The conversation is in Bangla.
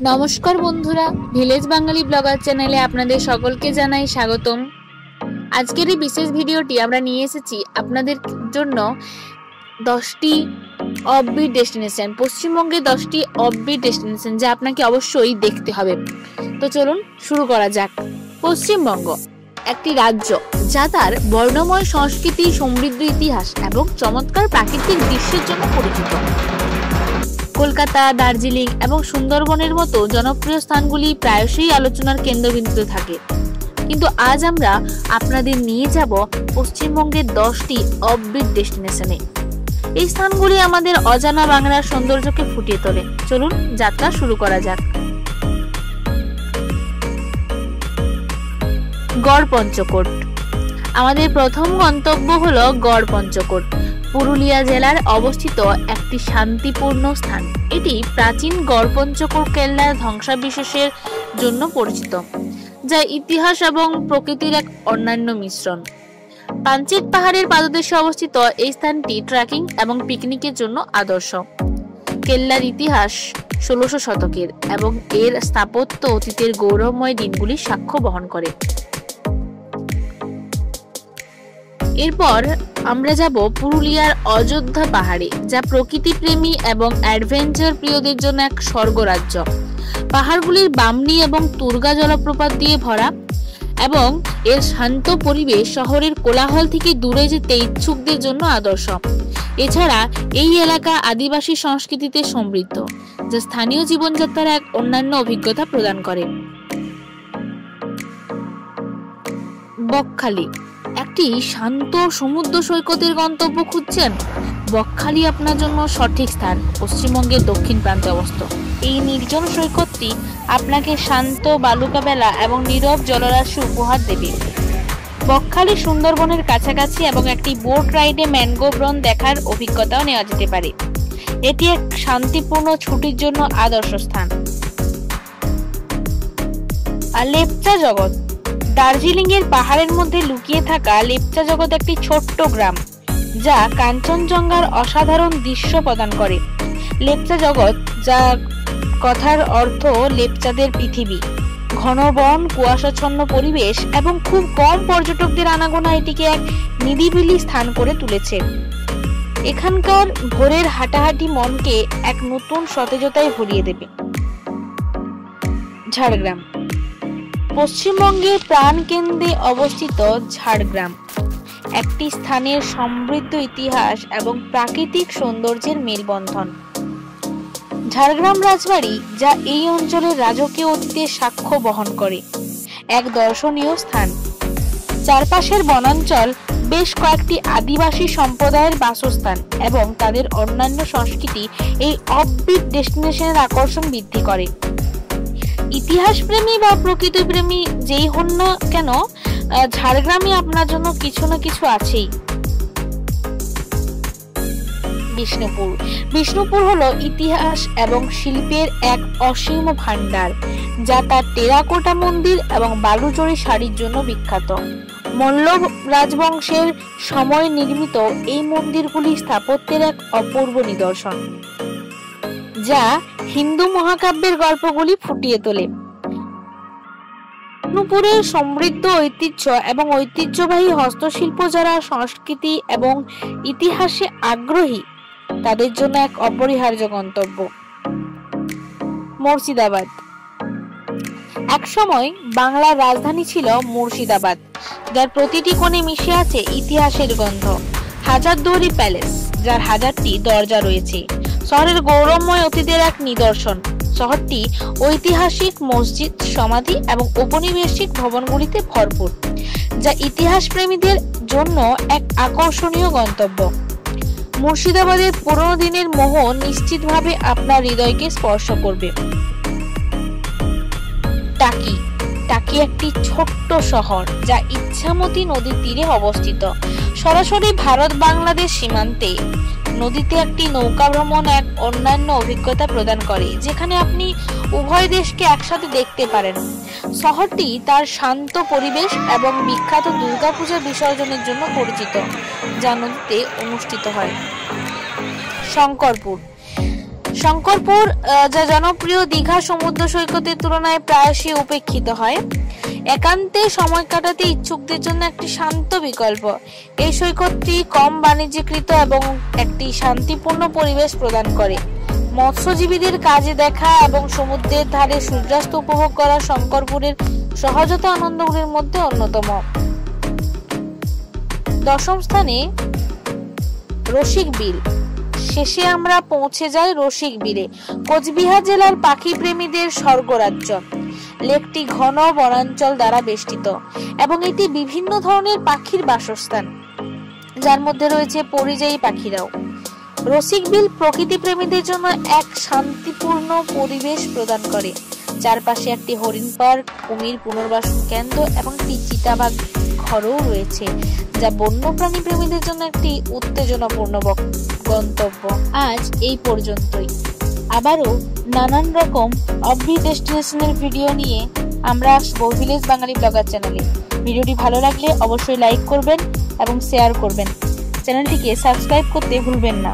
নমস্কার বন্ধুরা, ভিলেজ বাঙালি ব্লগার চ্যানেলে আপনাদের সকলকে জানাই স্বাগতম। আজকের এই বিশেষ ভিডিওটি আমরা নিয়ে এসেছি আপনাদের জন্য 10টি অফবিট ডেস্টিনেশন, পশ্চিমবঙ্গের 10টি অফবিট ডেস্টিনেশন যা আপনাকে অবশ্যই দেখতে হবে। তো চলুন শুরু করা যাক। পশ্চিমবঙ্গ একটি রাজ্য যা তার বর্ণময় সংস্কৃতি, সমৃদ্ধ ইতিহাস এবং চমৎকার প্রাকৃতিক দৃশ্যের জন্য পরিচিত। কলকাতা, দার্জিলিং এবং সুন্দরবনের মতো জনপ্রিয় স্থানগুলি প্রায়শই আলোচনার কেন্দ্রবিন্দুতে থাকে, কিন্তু আজ আমরা আপনাদের নিয়ে যাব পশ্চিমবঙ্গের 10টি অফবিট ডেস্টিনেশনে। এই স্থানগুলি আমাদের অজানা বাংলার সৌন্দর্যকে ফুটিয়ে তোলে। চলুন যাত্রা শুরু করা যাক। গড়পঞ্চকোট। আমাদের প্রথম গন্তব্য হলো গড়পঞ্চকোট, পুরুলিয়া জেলার অবস্থিত একটি শান্তিপূর্ণ স্থান। এটি প্রাচীন গড়পঞ্চকোট কেল্লার ধ্বংসাবশেষের জন্য পরিচিত, যা ইতিহাস এবং প্রকৃতির এক অনন্য মিশ্রণ। পাঞ্চেত পাহাড়ের পাদদেশে অবস্থিত এই স্থানটি ট্রেকিং এবং পিকনিকের জন্য আদর্শ। কেল্লার ইতিহাস 1600 শতকের এবং এর স্থাপত্য অতীতের গৌরবময় দিনগুলির সাক্ষ্য বহন করে। এরপর আমরা যাব পুরুলিয়ার অযোধ্যা পাহাড়ে, যা প্রকৃতিপ্রেমী এবং অ্যাডভেঞ্চার প্রিয়দের জন্য এক স্বর্গরাজ্য। পাহাড়গুলির বামনি এবং তুর্গা জলপ্রপাত দিয়ে ভরা এবং এর শান্ত পরিবেশ শহরের কোলাহল থেকে দূরে যেতে ইচ্ছুকদের জন্য আদর্শ। এছাড়া এই এলাকা আদিবাসী সংস্কৃতিতে সমৃদ্ধ, যা স্থানীয় জীবনযাত্রার এক অন্যান্য অভিজ্ঞতা প্রদান করে। বকখালি একটি শান্ত সমুদ্র সৈকতের গন্তব্য খুঁজছেন? বকখালি আপনার জন্য সঠিক স্থান। পশ্চিমবঙ্গের দক্ষিণ প্রান্তে অবস্থিত এই নির্জন সৈকতটি আপনাকে শান্ত বালুকা বেলা এবং নীরব জলরাশি উপহার দেবে। বকখালি সুন্দরবনের কাছাকাছি এবং একটি বোট রাইডে ম্যানগ্রোভ বন দেখার অভিজ্ঞতাও নেওয়া যেতে পারে। এটি এক শান্তিপূর্ণ ছুটির জন্য আদর্শ স্থান। আর লেপচা জগৎ। দার্জিলিং এর পাহাড়ের মধ্যে লুকিয়ে থাকা লেপচা জগৎ একটি ছোট্ট গ্রাম, যা কাঞ্চনজঙ্ঘার অসাধারণ দৃশ্য প্রদান করে। লেপচা জগৎ, যা কথার অর্থ লেপচাদের পৃথিবী, ঘন বন, কুয়াশাচ্ছন্ন পরিবেশ এবং খুব কম পর্যটকদের আনাগোনা এটিকে এক নিরিবিলি স্থান করে তুলেছে। এখানকার ভোরের হাঁটাহাঁটি মনকে এক নতুন সতেজতায় ভরিয়ে দেবে। ঝাড়গ্রাম। পশ্চিমবঙ্গের প্রাণকেন্দ্রে অবস্থিত ঝাড়গ্রাম একটি স্থানের সমৃদ্ধ ইতিহাস এবং প্রাকৃতিক সৌন্দর্যের মেলবন্ধন। ঝাড়গ্রাম রাজবাড়ি, যা এই অঞ্চলের রাজকীয় অতীতের সাক্ষ্য বহন করে, এক দর্শনীয় স্থান। চারপাশের বনাঞ্চল বেশ কয়েকটি আদিবাসী সম্প্রদায়ের বাসস্থান এবং তাদের অন্যান্য সংস্কৃতি এই অফবিট ডেস্টিনেশনের আকর্ষণ বৃদ্ধি করে। ইতিহাস প্রেমী বা প্রকৃতি প্রেমী যেই হন না কেন, ঝাড়গ্রামে আপনার জন্য কিছু না কিছু আছেই। বিষ্ণুপুর। বিষ্ণুপুর হলো ইতিহাস এবং শিল্পের এক অসীম ভান্ডার, যা তার টেরাকোটা মন্দির এবং বালুচরী শাড়ির জন্য বিখ্যাত। মল্ল রাজবংশের সময় নির্মিত এই মন্দিরগুলি স্থাপত্যের এক অপূর্ব নিদর্শন, যা হিন্দু মহাকাব্যের গল্পগুলি ফুটিয়ে তোলে। বিষ্ণুপুরের সমৃদ্ধ ঐতিহ্য এবং ঐতিহ্যবাহী হস্তশিল্প যারা সংস্কৃতি এবং ইতিহাসে আগ্রহী তাদের জন্য এক অপরিহার্য গন্তব্য। মুর্শিদাবাদ। একসময় বাংলার রাজধানী ছিল মুর্শিদাবাদ, যার প্রতিটি কোণে মিশে আছে ইতিহাসের গন্ধ। হাজারদুয়ারি প্যালেস, যার 1000টি দরজা রয়েছে, শহরের গৌরবময় অতীতের এক নিদর্শন। শহরটি ঐতিহাসিক মসজিদ, সমাধি এবং ঔপনিবেশিক ভবনগুলিতে ভরপুর, যা ইতিহাস প্রেমীদের জন্য এক আকর্ষণীয় গন্তব্য। মুর্শিদাবাদের পুরনো দিনের মোহ নিশ্চিতভাবে আপনার হৃদয়কে স্পর্শ করবে। টাকি। টাকি একটি ছোট্ট শহর, যা ইচ্ছামতি নদীর তীরে অবস্থিত। সরাসরি ভারত বাংলাদেশ সীমান্তে নদীতে একটি নৌকা ভ্রমণ এক অন্যান্য অভিজ্ঞতা প্রদান করে, যেখানে আপনি উভয় দেশকে একসাথে দেখতে পারেন। শহরটি তার শান্ত পরিবেশ এবং বিখ্যাত দুর্গাপূজা বিসর্জনের জন্য পরিচিত, যা নদীতে অনুষ্ঠিত হয়। শঙ্করপুর। শঙ্করপুর যা জনপ্রিয় দীঘা সমুদ্র সৈকতের তুলনায় প্রায়শই উপেক্ষিত হয়। একান্তে সময় কাটাতে ইচ্ছুকদের জন্য একটি শান্ত বিকল্প। এই সৈকতটি কম বাণিজ্যিকৃত এবং একটি শান্তিপূর্ণ পরিবেশ প্রদান করে। মৎস্যজীবীদের কাজে দেখা এবং সমুদ্রের ধারে সূর্যাস্ত উপভোগ করা শঙ্করপুরের সহজতা আনন্দগুলির মধ্যে অন্যতম। দশম স্থানে রসিক বিল। শেষে আমরা পৌঁছে যাই রসিক বিলে, কোচবিহার জেলার পাখি প্রেমীদের স্বর্গরাজ্য। লেকটি ঘন বনাঞ্চল দ্বারা বেষ্টিত এবং এটি বিভিন্ন ধরনের পাখির বাসস্থান, যার মধ্যে রয়েছে পরিযায়ী পাখিরাও। রসিক বিল প্রকৃতি প্রেমীদের জন্য এক শান্তিপূর্ণ পরিবেশ প্রদান করে। চারপাশে একটি হরিণ পার্ক, কুমির পুনর্বাসন কেন্দ্র এবং একটি চিতাবাঘ ঘরও রয়েছে, যা বন্যপ্রাণী প্রেমীদের জন্য একটি উত্তেজনাপূর্ণ গন্তব্য। আজ এই পর্যন্তই। আবারও নানান রকম অফবিট ডেস্টিনেশনের ভিডিও নিয়ে আমরা আসবো ভিলেজ বাঙালি ব্লগার চ্যানেলে। ভিডিওটি ভালো লাগলে অবশ্যই লাইক করবেন এবং শেয়ার করবেন। চ্যানেলটিকে সাবস্ক্রাইব করতে ভুলবেন না।